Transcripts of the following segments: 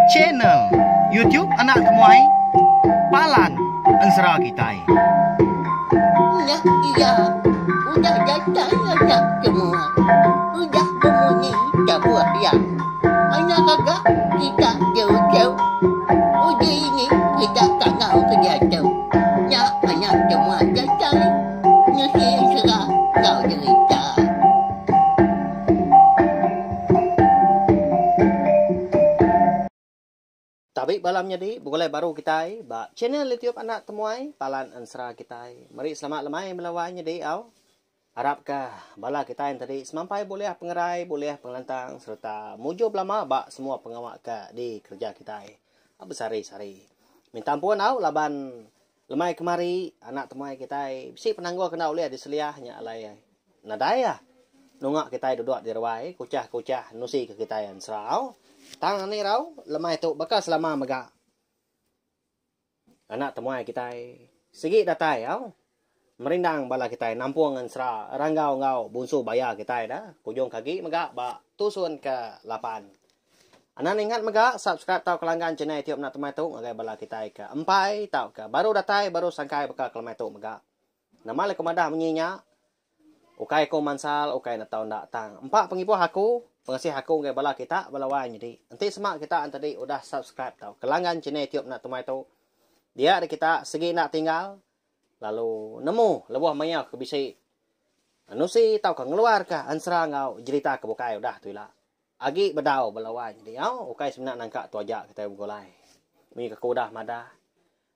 channel YouTube Anak Temuai Palan Ensera Kitai. Iya, udah datang anak semua. Udah berbunyi sebuah yang anak kakak kita jauh-jauh. Uji ini kita tak tahu kejatuh. Ya, anak semua datang. Nusi serah kau cerita. Tapi balamnya di boleh baru kita ba channel YouTube Anak Temuai Palan Ensera kita. Mari selamat lemai melawannya di au. Harap bala kita yang tadi semampai boleh pengerai, boleh pengelantang serta mujo belama ba semua pengawak di kerja kita. Besari-sari. Minta ampun au laban lemai kemari anak temuai kita. Bisi penangguh kena oleh di seliahnya alai. Nadaya. Nungak kita duduk di rawai, kucah-kucah nusi ke kita yang serau. Tangan ni rau, lemai tu bakal selama mega. Anak temuai kita. Segi datai au. Merindang bala kita nampung ngan sera ranggau ngau bunsu bayar kita dah kujung kaki mega ba tusun ke 8. Anan ingat mega subscribe tau kelanggan channel YouTube Anak Temuai tu agai bala kita ke empai tau ke baru datai baru sangkai bakal kelamai tu mega. Nama le komadah menyinya ukai ko mansal ukai na taun datang. Empat pengipuh aku pengasih aku agai bala kita bala wan jadi. Nanti semak kita tadi udah subscribe tau kelanggan channel YouTube Anak Temuai tu. Dia ada kita segi nak tinggal lalu nemu lebuh maya ke bisi anu si tau ka ngeluar ka ansra ngau cerita ke bukai udah tu lah agi bedau belawan jadi au ukai sebenak nangka tu aja kita golai mi ke kudah mada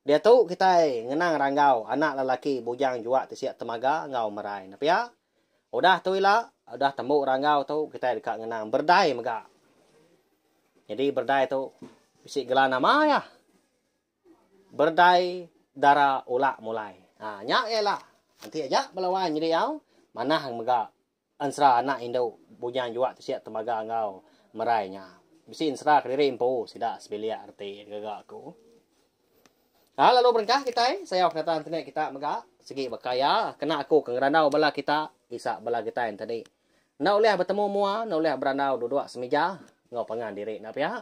dia tu kita ngenang ranggau anak lelaki bujang juak tisiak temaga ngau merai tapi ya udah tu lah udah tembuk ranggau tu kita dekat ngenang berdai mega jadi berdai tu bisi gelar nama ya berdai darah ulak mulai. Nyak lah. Nanti aja belawan jadi au. Mana hang mega ansra anak Indo bujang juak tisiak temaga ngau merainya. Bisi ansra kediri impo sida sebelia arti gagak aku. Lalu berkah kita saya kata internet kita mega segi bakaya kena aku ke ngeranau bala kita isa bala kita yang tadi. Na oleh bertemu mua, na oleh beranau duduk semeja ngau pangan diri na pihak.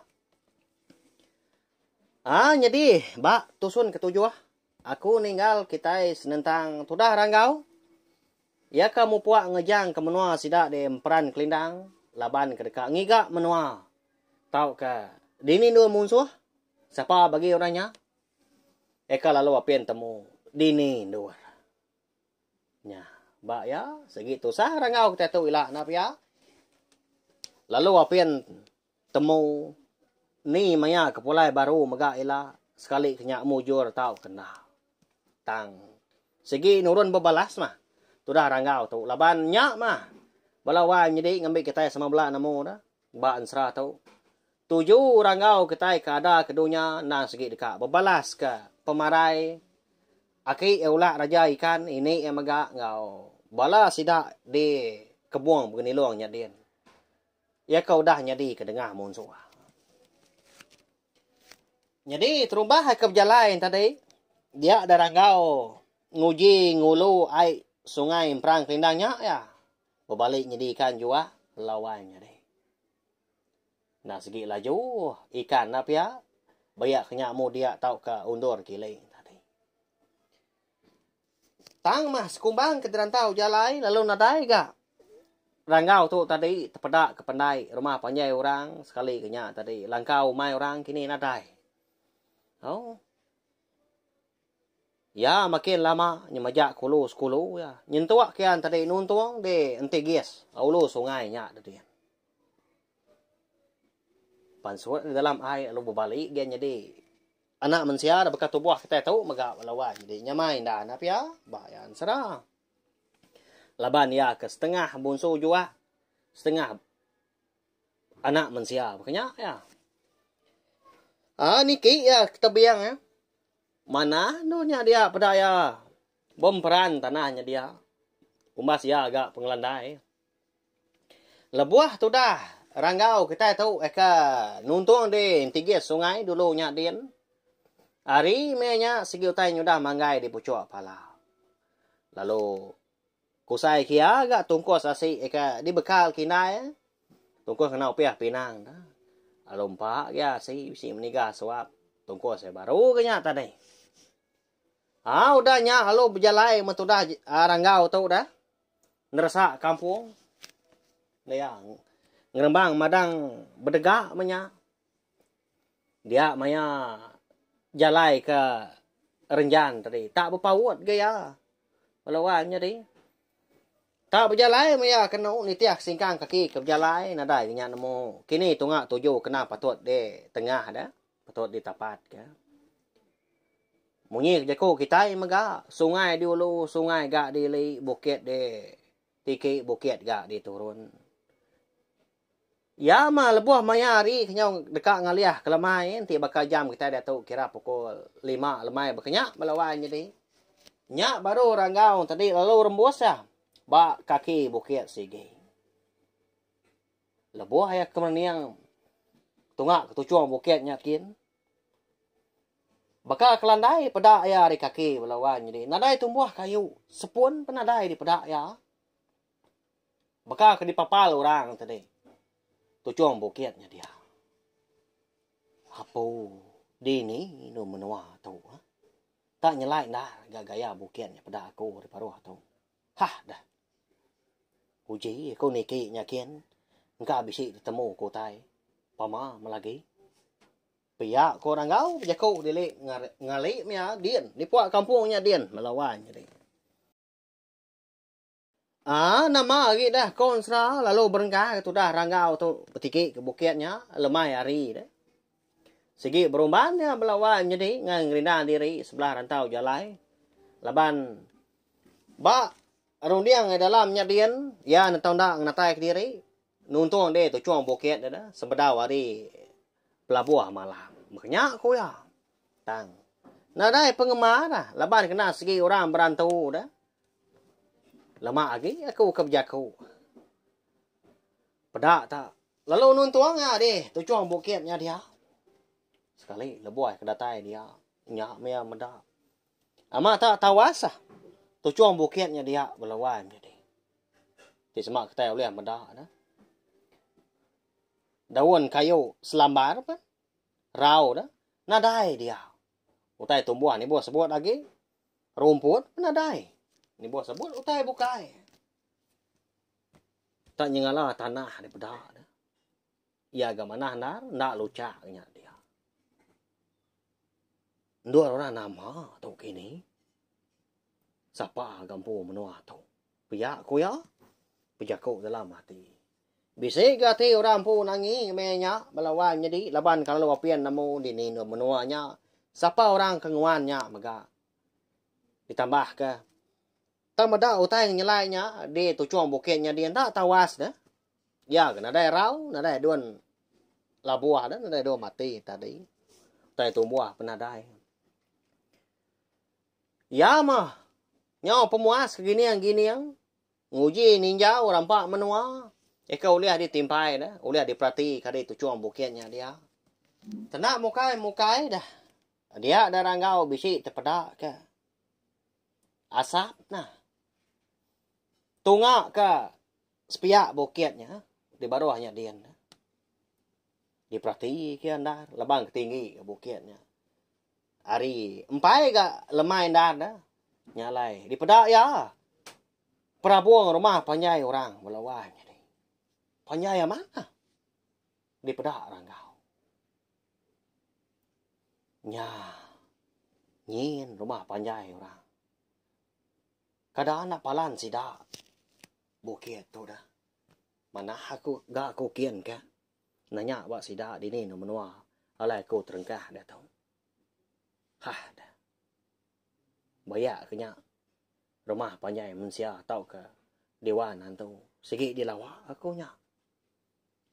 Jadi ba tusun ketujuh. Aku ninggal kita senentang tudah ranggau. Ya kamu puak ngejang ke menua sidak di peran kelindang. Laban ke dekat ngiga menua. Tahu ke dini dua musuh. Siapa bagi orangnya? Eka lalu apian temu. Dini dua. Ya. Bak ya. Segitu sah ranggau kita tu ilah. Nap ya. Lalu apian temu. Ni maya kepulai baru mega ilah. Sekali kenyak mujur tahu kena. Tang segi nurun bebalas mah tudah ranggau tu laban nyak mah balawan jadi ngambil kita sama belah namo dah ba ansra tu 7 ranggau kita kada kedunya nang segi dekat bebalas ke pemarai aki eulak raja ikan ini yang megak ngau bala sidak di kebuang begini luang nyadin ya kau dah nyadi ke dengah musuh jadi terumbah ke berjalan tadi dia ada ranggau nguji ngulu ai sungai perang kelindangnya ya berbalik jadi ikan jua lawannya deh nah segi laju ikan apa ya banyak kenyamu dia tahu ke undur kiling tadi tang mas kumbang ke derantau jalai lalu nadai ga ranggau tu tadi terpedak ke pendai rumah panjai orang sekali kenyak tadi langkau mai orang kini nadai oh ya makin lama nyemajak kulu sekulu ya. Nyentuak kian tadi nuntuang de ente gies. Aulu sungai nya tadi. Pansuat di dalam air lalu berbalik dia jadi anak manusia ada bekas tubuh kita tahu megak lawan jadi nyamai dah nap ya bayan serang. Laban ya ke setengah bunsu jua setengah anak manusia makanya ya. Niki ya kita biang ya. Mana nunya dia pedaya bom peran tanahnya dia umas ya agak pengelandai lebuah tu dah ranggau kita tahu eka nuntung di tiga sungai dulu nya din hari menya segi utai nyudah manggai di pucuk pala lalu kusai kia agak tungkos asik eka di bekal kinai tungkos kena upiah pinang dah Alompa ya si meninggal suap. Tunggu saya baru kenya tadi. Udah nya halo berjalai mentudah ranggau tu dah. Nerasa kampung. Dia ngerembang madang berdegak menya. Dia maya jalai ke renjan tadi. Tak berpawat gaya. Melawannya di. Tak berjalai maya kena nitiak singkang kaki ke berjalai nadai nya nemu. Kini tunga tuju kena patut di tengah dah. Patut di tapat ke. Munyi jago kita maga sungai di ulu sungai gak di li bukit di tiki bukit gak di turun. Ya mah lebuh maya hari kenyang dekat ngaliah kelemain ti bakal jam kita datuk kira pukul 5 lemai berkenyak melawan jadi. Nyak baru ranggau tadi lalu rembus ya. Bak kaki bukit sigi. Lebuh ayak kemaniang tungak ketucuang bukit nyakin. Bakal kelandai pedak ya di kaki melawan jadi. Nadai tumbuh kayu sepun penadai di pedak ya. Bakal ke dipapal orang tadi. Tucuang bukitnya dia. Apa dini nu menua tu. Tak nyelai dah gaya bukitnya pedak aku di paruh tu. Hah dah. Uji aku niki nyakin. Engkau bisi ketemu ko tai. Pama melagi. Pihak ko ranggau jago dili ngali mia dien di puak kampungnya dien melawan jadi. Nama lagi dah konsra lalu berengkah tu dah ranggau tu petiki ke bukitnya lemai hari dah. Segi berumbannya melawan jadi ngerindah diri sebelah rantau jalai. Laban ba rundiang di dalamnya dien ya nentang dak natai ke diri. Nuntung deh tu cuang bukit dah sebedau hari pelabuh malam. Makanya aku ya. Tang. Nadai pengemar dah. Laban kena segi orang berantau dah. Lama lagi aku kebijaku. Pedak tak. Lalu nuntuang ya deh. Tujuan bukitnya dia. Sekali lebuai kedatai dia. Nyak mea medak. Ama tak tawas lah. Tujuan bukitnya dia berlawan jadi. Di semak kita boleh medak dah. Daun kayu selambar apa? Rau dah. Nadai dia. Utai tumbuhan ni buat sebut lagi. Rumput nadai. Ni buat sebut utai bukai. Tak nyengala tanah di pedak dah. Ia gamanah nar nak lucak nya dia. Dua orang nama tu kini. Siapa kampung menua tu? Pihak ku ya. Pejaku dalam hati. Bisik gati orang pun nangi menya melawan jadi laban kalau wapian namu dini menuanya siapa orang kenguannya maga ditambah ke tamada utai nyelainya di tujuan bukitnya dia tak tawas dah ya kena ada rau ada duan labuah dah ada dua mati tadi tai tumbuh penadai ya mah nyaw pemuas giniang nguji ninja orang pak menua. Kau lihat di timpai dah, lihat di perhati kali tu cuang bukitnya dia. Tenak mukai dah. Dia ada ranggau bisi terpedak ke. Asap nah. Tungak ke sepiak bukitnya di bawahnya dia. Di perhati kian dah, lebang tinggi ke bukitnya. Hari empai ke lemai dah. Nyalai di pedak ya. Perabuang rumah panjai orang melawan. Panyaya mana? Di pedak ranggau. Nya. Nyin rumah panjai orang. Kada anak palan sida. Bukit tu dah. Mana aku gak aku kian ke? Nanya wak sida di ni no menua. Alai aku terengkah dah tau. Hah dah. Bayak kenya. Rumah panjai mensia tau ke. Dewan hantu. Segi di lawa aku nya.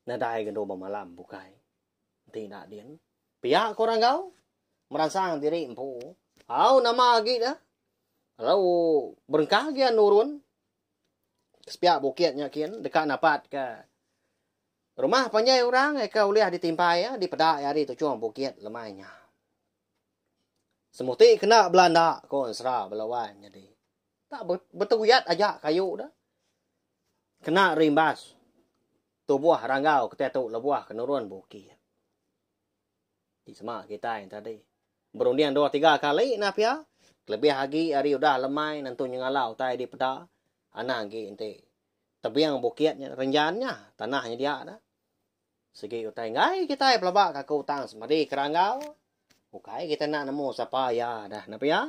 Nadai gendo malam bukai. Tidak dia. Pihak korang kau. Merangsang diri empu. Nama lagi dah. Lalu berengkah dia nurun. Sepiak bukitnya kian. Dekat napat ke. Rumah panjai orang. Kau lihat ditimpai ya. Di pedak ya. Di tujuan bukit lemainya. Semuti kena Belanda. Kau serah belawan jadi. Tak bertuyat aja kayu dah. Kena rimbas. Tubuh ranggau ketetuk lebuah kenurun bukit. Di semak kita yang tadi. Berundian 2-3 kali na pia. Lebih lagi hari udah lemai nantunya ngalau tai di peda. Anang gi ente. Tebiang bukitnya renjannya tanahnya dia dah. Segi utai ngai kita pelabak kaku utang semadi keranggau. Ukai kita nak nemu siapa ya dah na pia.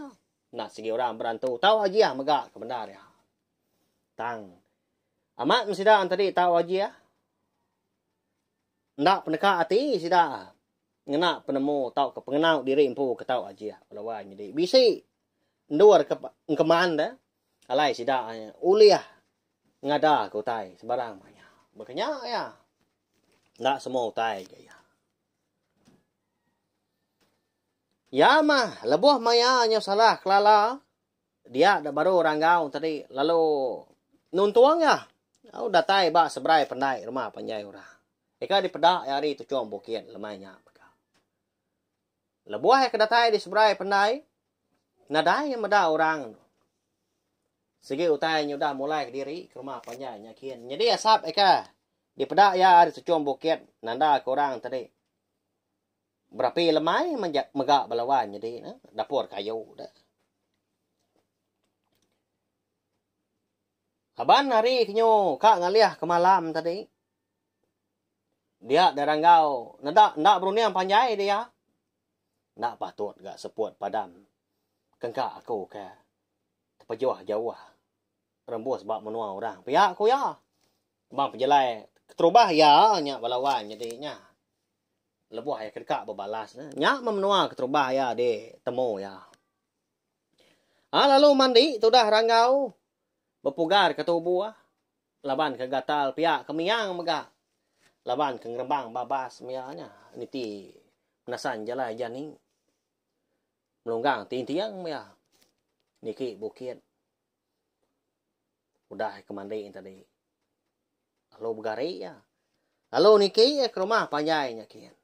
Nak segi orang berantu tahu aja megak kebenar ya. Tang. Amat mesidah tadi tahu aja ya. Ndak peneka hati sida. Ngena penemu tahu ke pengenau diri empu ke tahu aja lawan jadi bisi nduar ke keman dah. Alai sida uliah ngada ke utai sebarang banyak. Makanya ya. Ndak semua utai ya. Ya mah lebuh maya nya salah kelala. Dia dah baru ranggau tadi lalu nuntuang ya. Udah tai ba sebrai pandai rumah panjai ora. Eka di pedak hari tu cuam bukit lemainya. Lebuah ke datai di sebrai pandai. Nadai yang meda orang. Segi utai nya udah mulai ke diri ke rumah panjai nyakin. Jadi asap eka di pedak ya hari tu cuam bukit nanda ke orang tadi. Berapi lemai megak balawan jadi dapur kayu dah. Aban hari kinyo kak ngaliah ke malam tadi. Dia daranggau ndak berunian panjai dia. Ndak patut gak sepuat padam. Kengkak aku ke terpejuah jauh. Rembus bak menua orang. Pihak aku ya. Bang penjelai keterubah ya nya balawan jadinya. Lebuah ya kengkak berbalas. Nya memenua keterubah ya di temu ya. Lalu mandi tu dah ranggau. Berpugar ke tubuh. Laban ke gatal pihak kemiang megak. Laban ke ngerembang babas mianya. Niti menasan jalai janing. Melunggang tiang ya. Niki bukit. Udah ke mandi tadi. Lalu bergari ya. Lalu niki ke rumah panjai nyakin.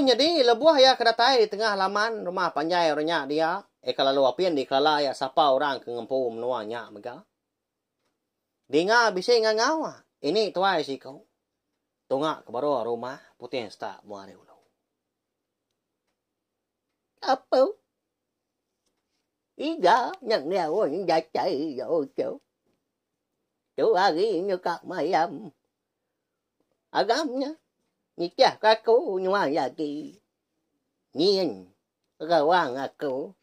Jadi lebuah ya kedatai di tengah laman rumah panjai orangnya dia. Kalau apian di kelala ya sapa orang ke ngempu menuanya mega. Dinga bisa ngangau. Ini tuai si kau. Tunga ke baru rumah putih sta muari ulo. Apa? Ida nhận nèo những giá chạy rồi chú ghi như các mày gắm nhá như chả các cô nhưng mà giờ kỳ nhiên cái quang cô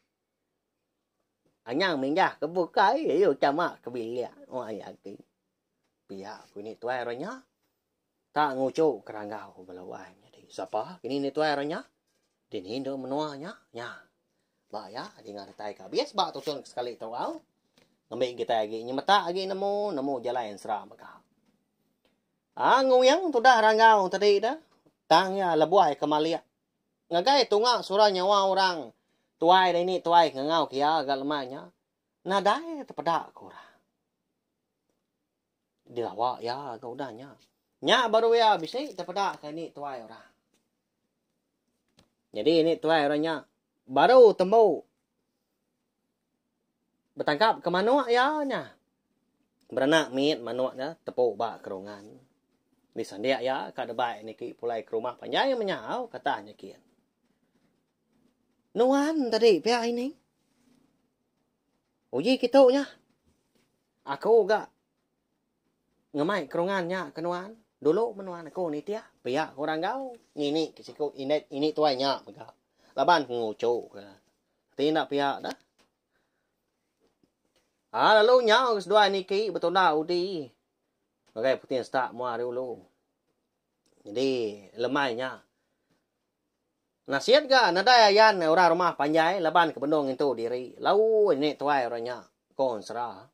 nhang mình ra cái vô cái hiểu chả mà cái bị lẹ ngoài giờ kỳ bây giờ ini tuai rồi nhá ta ngoco kerangau balawan jadi siapa ini tuai rồi nhá din hindo menua nhá nya ba ya di ngatai ka bias ba tusun sekali tahu ngambil kita lagi nyemata lagi nemu jalan sera maka nguyang tu dah rangau tadi dah tangnya lebuai kemalia ngagai tunga surah nyawa orang tuai ini tuai ngau kia agak lemahnya nadai tepedak kurang dilawa ya kau dah nya baru ya bisa tepedak ke ini tuai orang jadi ini tuai orangnya baru temu bertangkap ke manuk ya nya beranak mit manuk ya tepuk bak kerongan di sandia ya kada baik niki pulai ke rumah panjai menyau katanya kian nuan tadi pihak ini uji gitu nya aku gak ngemai kerongannya kenuan dulu menuan aku ni tia pihak orang kau ini kisiku ini tuanya megah laban ngucu tindak pihak dah lalu nyau kedua niki betul dah udi bagai putin start mua dulu jadi lemainya nasihat ga nada yan orang rumah panjai laban ke bendong itu diri lau ini tuai orangnya kon serah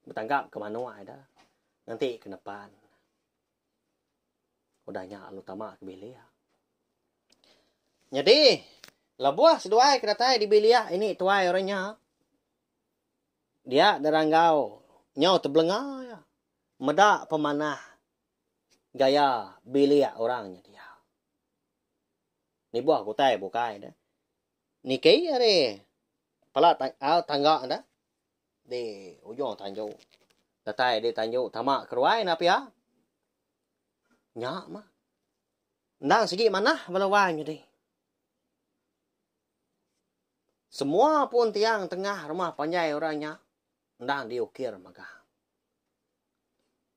bertangkap ke mana ada nanti ke depan udahnya lu tamak ke bilia jadi lebuah seduai kedatai di bilia ini tuai orangnya dia deranggau nyau terbelengah ya medak pemanah gaya bilia orangnya dia ni buah kutai bukai dah ni kei are pala tangga dah di ujung tanjau datai di tanjau tamak keruai na pia nyak mah Ndang segi mana balawai jadi. Semua pun tiang tengah rumah panjai orangnya. Ndang diukir maka.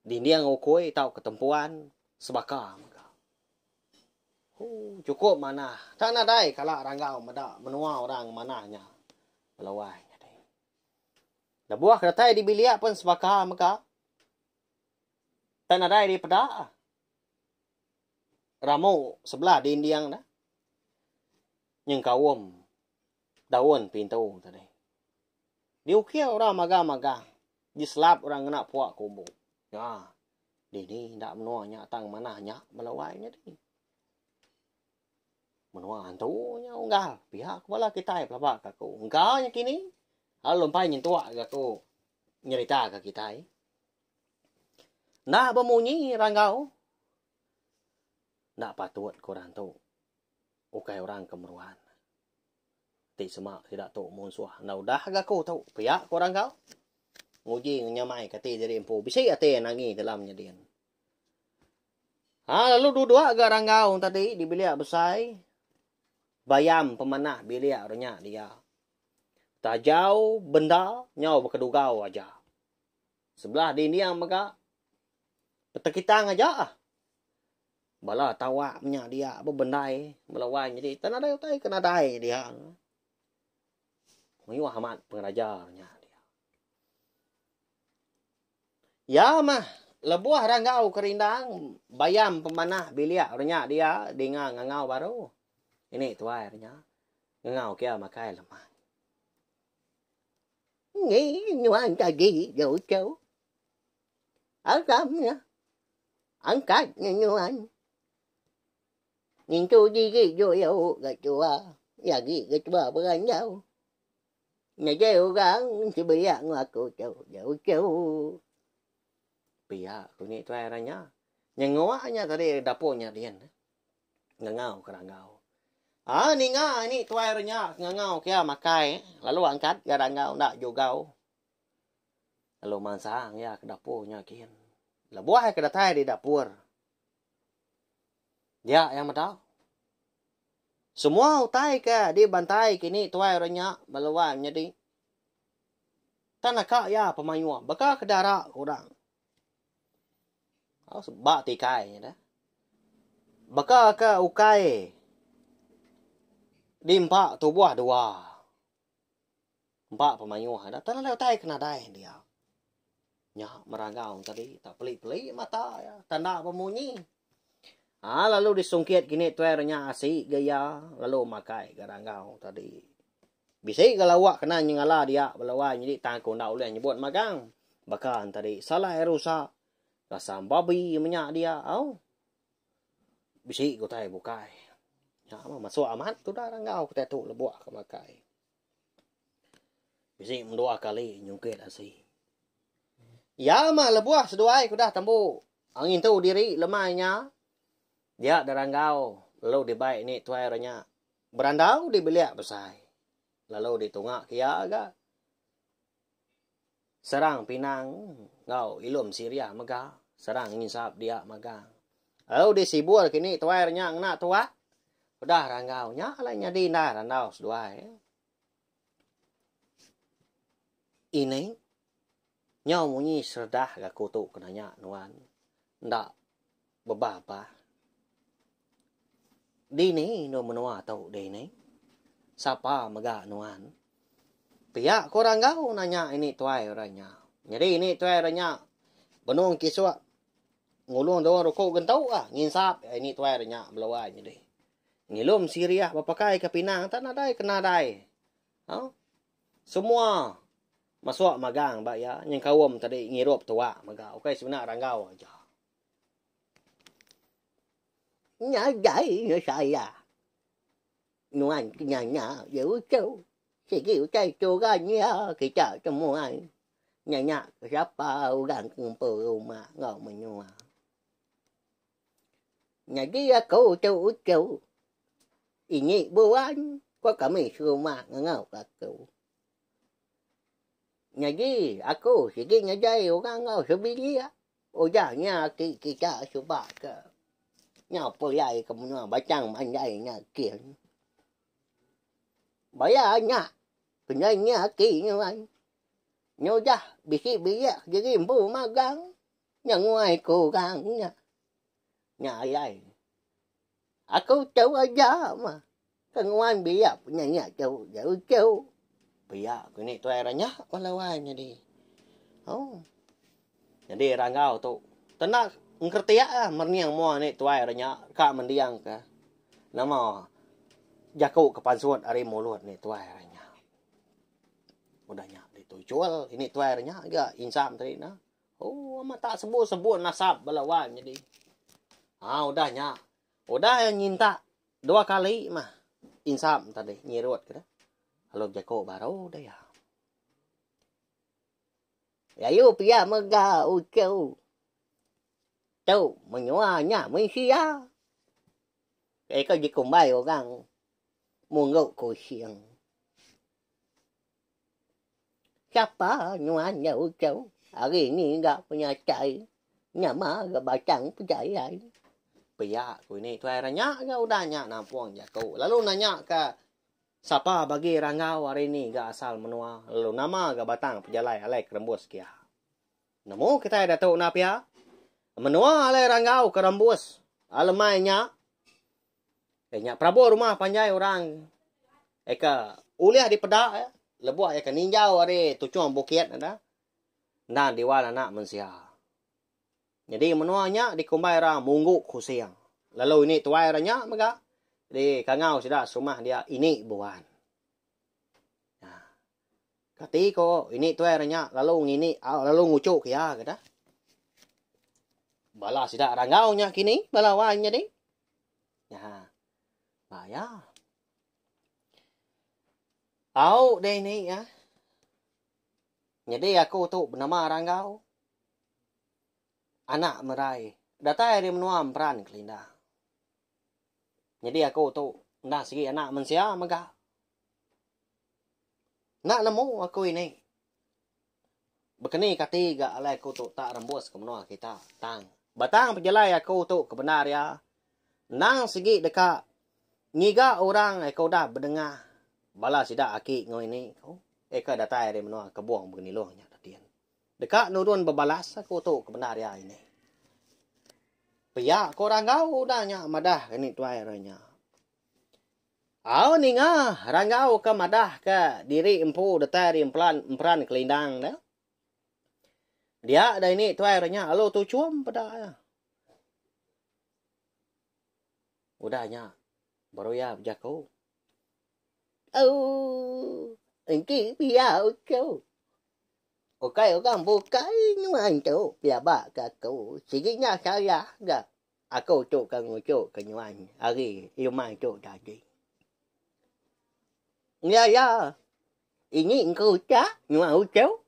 Di dia ngukui tahu ketempuan sebaka maka. Cukup mana. Tak nadai kalau ranggau mada menua orang mananya. Balawai jadi. Dah buah keratai di bilik pun sebaka maka. Tak nadai di peda. Ramo sebelah di indiang dah. Yang kawum daun pintu tadi. Diukir orang magang-magang. Diselap orang kena puak kubu. Ya. Di tak menuanya tang manahnya balawainya di. Menua hantunya unggal. Pihak kepala kita pelabak aku. Engkau yang kini. Hal lompai nyentuak aku. Nyerita ke kita. Nah bemunyi ranggau. Nak patut korang tu. Ukai orang kemeruan. Ti semak tidak tu musuh. Nah udah aku tu. Pihak korang kau. Nguji nyamai kati dari empu. Bisa ate nangi dalamnya dia. Lalu dua-dua agak ranggau tadi di bilik besar. Bayam pemanah bilik orangnya dia. Tak jauh benda nyau berkedugau aja. Sebelah di ini yang maka petekitang aja. Bala tawaknya dia apa bendai melawai jadi tanah dai utai kena dai dia. Mayu Ahmad pengajarnya dia. Ya mah lebuah ranggau kerindang bayam pemanah bilik orangnya dia dengan ngangau baru. Ini tuai orangnya. Ngangau kia makai lemah. Nghĩ nhuan cái gì rồi cháu. Ở cam nha. Ăn cá nhuan. Nhìn chú gì cái rồi đâu gà chùa. Nhà gì gà chùa bữa anh nhau. Nhà cháu gắn chỉ bị ăn mà cô cháu dạo cháu. Pia cô ni tuai orangnya. Yang ngoaknya tadi dapurnya dia. Ngangau kerangau. Ni ni tuai orangnya ngangau kia makai. Lalu angkat garangau ndak jogau. Lalu mansang ya ke dapurnya kian. Lah buah ke datai di dapur. Dia yang tahu. Semua utai ke di bantai kini tuai orangnya balawan jadi. Tanah kak ya pemayua. Baka ke darak orang. Sebab tikai dah. Baka ke ukai. Di empat tu buah dua. Empat pemayuh dah. Tanah lewat kena dai dia. Ya merangau tadi. Tak pelik-pelik mata ya. Tanda pemunyi. Lalu disungkit kini tuernya asik gaya. Lalu makai garangau tadi. Bisa kalau awak kena nyengala dia. Belawai jadi tangkau nak boleh nyebut magang. Bahkan tadi salah rusak. Rasa babi minyak dia. Bisa kau tahu bukai. Ya, masuk amat tu dah ranggau kita tu lebuak ke makai. Bisa mendua kali nyungkit asih. Ya mah lebuah seduai ku dah tambu. Angin tu diri lemahnya. Dia dah ranggau. Lalu dibaik ni tuai orangnya. Berandau di bilik besar. Lalu ditungak kia agak. Serang Pinang. Ngau ilum Syria megah. Serang ngisap dia magang. Lalu disibur kini tuai orangnya nak tua. Udah ranggau nya lainnya di dah randau seduai. Ini nyau munyi serdah gak kutu kenanya nuan. Ndak bebaba. Di ni no menua tau di ni. Siapa mega nuan. Pihak korang gau nanya ini tuai orangnya. Jadi ini tuai orangnya. Benung kiswa. Ngulung doang rokok gentau nginsap ini tuai orangnya belawai jadi. Ngilum Syria bapakai ke Pinang tak nadai kena dai. Semua masuk magang ba ya yang kawum tadi ngirup tua maga. Okey sebenar ranggau aja. Nya dai saya. Nuan nya dữ châu. Sẽ kêu chạy chỗ ga nha cái chợ cho mua ai. Nya siapa udan kumpul rumah ngau menyua. Nya dia kau châu. Ini buan kau kami rumah ngau aku. Jadi aku sikit ngajai orang ngau sebilia. Ojanya kita sebab ke. Nya puyai ka menua bacang manjai nya kian. Baya nya. Penyanya ki ngai. Nhô ra bị khi bị cái bù ma gắng nhà ngoài cố gắng nhà vậy cô cháu ở giá mà cái ngoài bị nhà cháu vợ cháu bị cái này tôi ra nhá con lâu ai nhà đi oh jadi rangau tu tenang ngerti ya merniang mo ni tuai ra nya ka mendiang ka nama jaku kepansuan ari mulut ni tuai ra nya udahnya itu jual ini tuarnya enggak insam tadi nah oh mah tak sebut nasab balawan jadi udahnya udah nyinta 2 kali mah insam tadi nyirut gitu halo jako baru dah ya yu pia mega ukeu tu menyuanya mensia cái gì cùng bay orang muôn ngộ cổ xiềng siapa nyuan jauh jauh hari ini enggak punya cai nyama enggak bacang percaya pia ini tuaranya enggak udahnya nampuang jako lalu nanya ke siapa bagi rangau hari ini enggak asal menua lalu nama enggak batang pejalai alai kerembus kia namo kita ada tahu napia menua alai rangau kerembus alemainya kayaknya Prabowo rumah panjai orang eka uliah di pedak ya lebuah eka ninjau are tujuan bukit ada dan diwala nak mensia jadi menuanya dikumbai ra munggu kusiang lalu ini tuai ranya mega di kangau sudah rumah dia ini buan nah katiko ini tuai ranya lalu ngini lalu ngucuk ya kada bala sudah rangau nya kini balawannya deh ya bahaya tahu deh ini ya jadi aku tuh bernama Rangau anak merai data dari menuam peran kelinda jadi aku tuh nah segi anak mensia mega nak nemu aku ini bekeni katiga alai aku tuh tak rembus ke menua kita tang batang pejalai aku tuh kebenar ya nang segi dekat ngiga orang aku dah berdengar bala sida aki ngoi ni kau eka data dari menua kebuang begini loh nya tadian dekat nurun bebalas aku tu kebenar ya ini pia ko rangau udahnya madah ini tuai ranya au ninga rangau ke madah ke diri empu data dari empran kelindang dah dia ada ini tuai ranya alo tu cuam pada ya udahnya baru ya jago anh kia bia cháu ok một cái nhưng mà anh cháu bia bạ cả cậu chỉ cái nhà sao ya gặp cậu chỗ cả ngồi chỗ cả nhau anh gì yêu mai chỗ đã gì ya ini kau cak nhưng mà cháu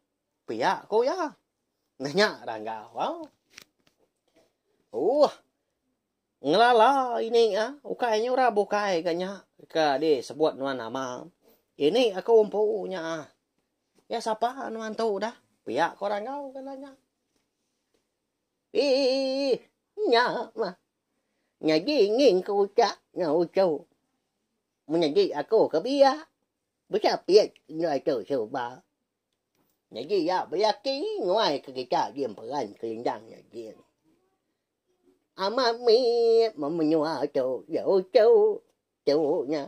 bia cô ya nanya rangau wow ngelala ini ukainya ora bukai kanya ke di sebut nuan nama ini aku umpunya ya siapa nuan tahu dah pihak orang kau kalanya nhà mà nhà gì nghiêng cô chắc nhau châu nhà gì cô có bia bữa sao biết người trời sầu ba nhà gì bia ký ngoài cái trả điểm phải anh cái đằng nhà gì mà mi mà mình nhua châu dẫu châu nha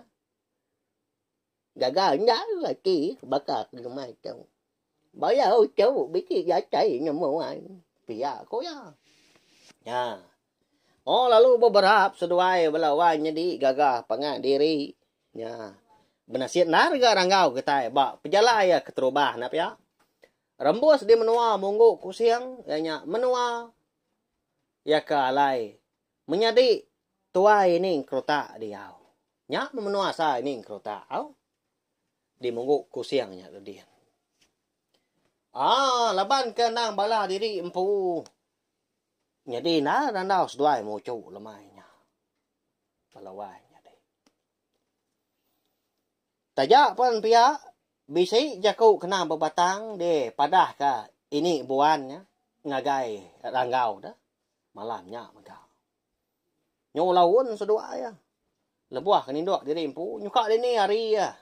gà nhá là kỹ bà cả cái mai châu bởi giờ châu biết cái giá trị nhà mua ai thì có ya oh lalu beberapa seduai belawanya di gagah pangan diri ya benasiat narga rangau kita ba pejala ya keterubah nap ya rembus di menua monggo kusiang ya nya menua ya kalai menyadi tuai ini krota diau nya menua sa ini krota au di monggo kusiangnya dia laban ke nang bala diri empu jadi na randau seduai mo cu lemainya palawainya deh tajak pun pia bisi jaku kena berbatang de padah ka ini buannya ngagai ranggau dah malamnya megau Nyo lawan sedua ya. Lebuah kanindok diri impu. Nyuka dini hari ya.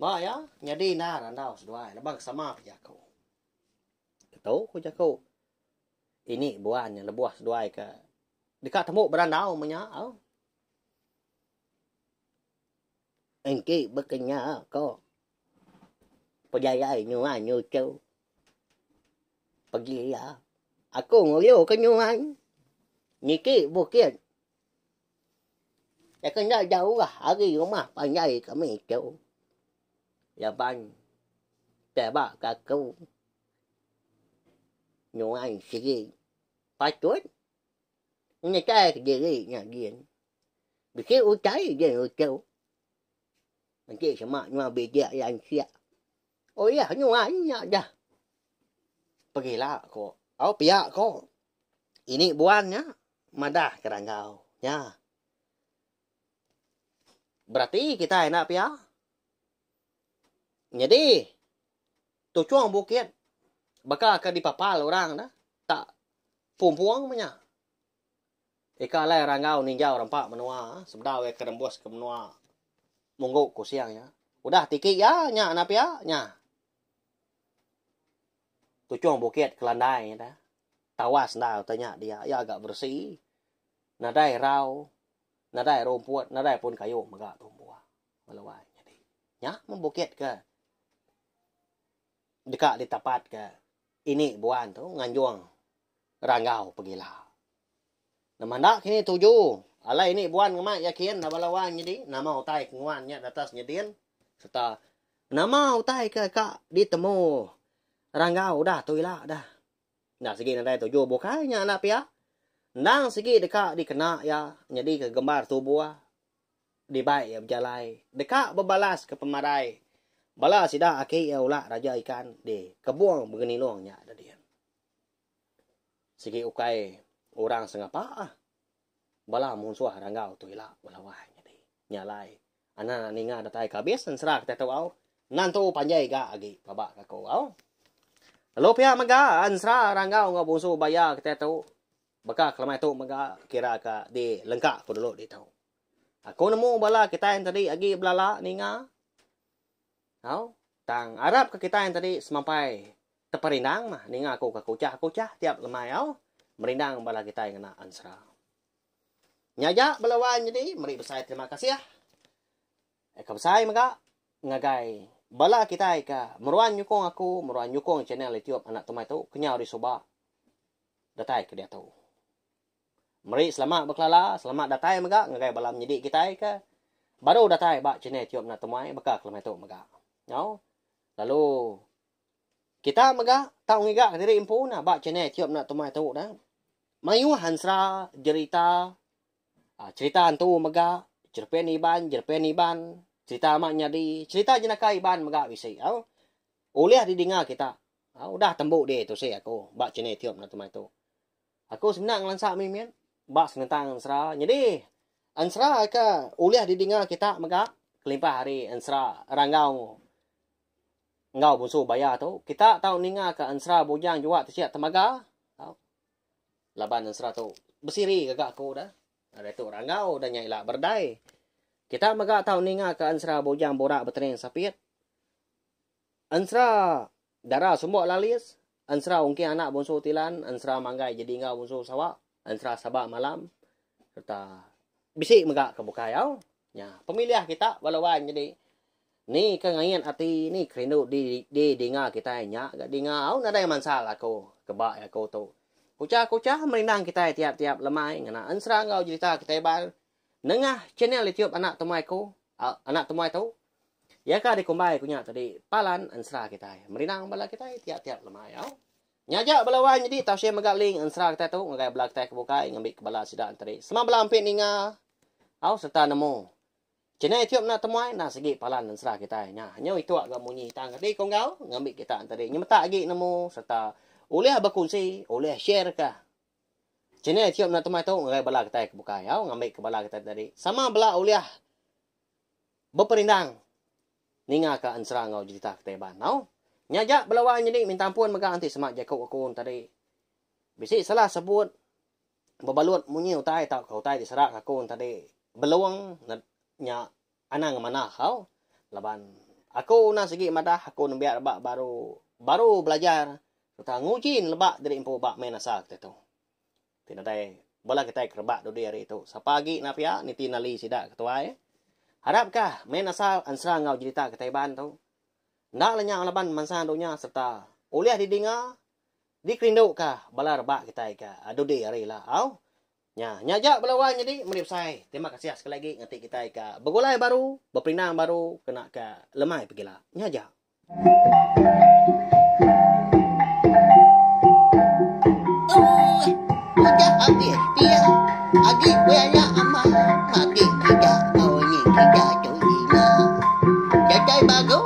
Ba ya, nyadi na randau sedua. Lebang sama pejako. Tahu ko jako. Ini buahnya lebuah sedua ke. Dekat temu berandau menyau. Engki bekenya ko. Pejayai nyuan nyucau. Pergi ya. Aku ngoyo ke nyuan. Niki bukit. Ya kena jauh lah. Hari rumah panjai kami jauh. Ya bang. Tebak kaku. Nyuan sigi. Patut. Ini kaya ke diri nya gien. Bikir ucai dia ucau. Nanti semak nyuan bijak yang siap. Oh iya nyuan nya dah. Pergilah kau. Oh pihak kau. Ini buannya. Madah kerangkau. Ya. Berarti kita enak pihak. Jadi. Tujuan bukit. Bakal akan dipapal orang dah. Tak. Puang-puang punya. Ika lai rangkau ninjau rampak menua. Sebedau ya kerembus ke menua. Mungguk ku siang ya. Udah tikik ya. Nya anak pihak. Nya. Tujuan bukit kelandai dah. Tawas dah tanya dia. Ya agak bersih. Nadai rau. Nadai rumput. Nadai pun kayu. Magak tumbuh. Malawai. Jadi. Ya. Membukit ke. Dekat di tapat ke. Ini buan tu. Nganjuang. Rangau pergilah. Nama nak kini 7. Alai ini buan ngemak yakin. Nama lawan jadi. Nama utai kenguannya atas nyedin. Serta. Nama utai ke kak. Ditemu. Rangau dah tu ilah dah. Nah segi nadai 7 bukanya anak pia. Nang segi dekat dikena ya. Jadi ke gembar tubuh. Dibaik ya berjalai. Dekat berbalas ke pemarai. Balas sidah aki ya ulah raja ikan. Di kebuang begini luangnya ada dia. Segi ukai orang sengapa ah. Bala musuh rangau tu ilah. Balawah jadi. Nyalai. Anak ninga datai kabis. Serak kita tahu. Nantu panjai ga agi. Babak kakau au. Lalu pihak maga ansra rangau ngau busu bayar kita tahu. Baka kelamai tu maga kira ka di lengkap ko dulu di tahu. Aku nemu bala kita yang tadi agi belala ninga. Au, tang Arab ke kita yang tadi semampai teperindang mah ninga aku ka kucah tiap lemai au merindang bala kita yang kena ansra. Nyaja balawan jadi meri besai terima kasih ya. Kabesai maga ngagai bala kita ka meruan nyukong aku, meruan nyukong channel YouTube anak tumai tu kenyau di soba. Datai ke dia tahu. Meri selamat berkelala, selamat datai maga ngagai bala menjadi kita ka. Baru datai ba channel YouTube anak tumai baka kelamai tu maga. Nyau. Lalu kita maga tahu ngiga diri impu na ba channel YouTube anak tumai tu dah. Mayu hansra cerita cerita antu maga jerpen iban cerita maknya di cerita jenaka iban maga bisi au oleh didengar kita dah tembuk dia tu saya aku bak channel tiop na tumai tu aku sebenarnya ngelansak mimin bak senentang ansra jadi ansra ka oleh didengar kita maga kelimpah hari ansra rangau ngau bunsu bayar tu kita tahu ninga ka ansra bujang juga tu siap temaga laban ansra tu bersiri gagak aku dah ada tu rangau dan nyailah berdai. Kita maga tahu ninga ke ansra bojang borak bertering sapit. Ansra darah semua lalis. Ansra ungki anak bonsu tilan. Ansra manggai jadi ngau bonsu sawak. Ansra sabak malam. Serta bisik maga ke bukayau. Ya, pemilihan kita walawan jadi. Ni kengayan hati ni kerindu di dengar kita nya. Gak dengar au nadai masalah aku. Kebak aku tu. Kucah-kucah merindang kita tiap-tiap lemai. Ngana ansra ngau cerita kita ibar. Nengah channel YouTube anak tumai ku, anak tumai tu. Ya ka dikumbai kunya tadi palan ansra kita. Merinang bala kita tiap-tiap lemai au. Nyaja balawan jadi tafsir magaling ansra kita tu ngagai bala kita kebukai ngambil kebala sidak tadi. Semang bala ampit ninga. Au serta nemu. Channel YouTube anak tumai na segi palan ansra kita nya. Nyo itu agak munyi tang tadi kau ngau ngambil kita tadi. Nyemata lagi nemu serta oleh berkongsi, oleh share ka. Channel tiap nak temai tu ngai bala kita kebuka ya ngambil ke bala kita tadi sama bala uliah berperindang ninga ka ansra ngau cerita kita ban nau nyaja belawan jadi minta ampun maka anti semak jakau aku tadi bisi salah sebut babalot mo niyo tay ta kau tay disara ka kon tadi beluang nya anang mana kau laban ako na sige madah ako nang biar ba baru belajar ta ngujin lebak dari impo ba menasak teto tinatay bola kita kerba do dari itu sa pagi na pia ni tinali sida ketuai harap ka menasa ansra ngau cerita ketaiban tu ndak lanya laban mansan donya serta uliah didinga dikrindu ka bala reba kita ka ado de ari lah au nya nyaja belawan jadi merip sai terima kasih sekali lagi ngati kita ka begulai baru berperinang baru kena ka lemai pergilah nyaja Agi dia agi punya ama agi tidak kau ni tidak tu ina jadi bagus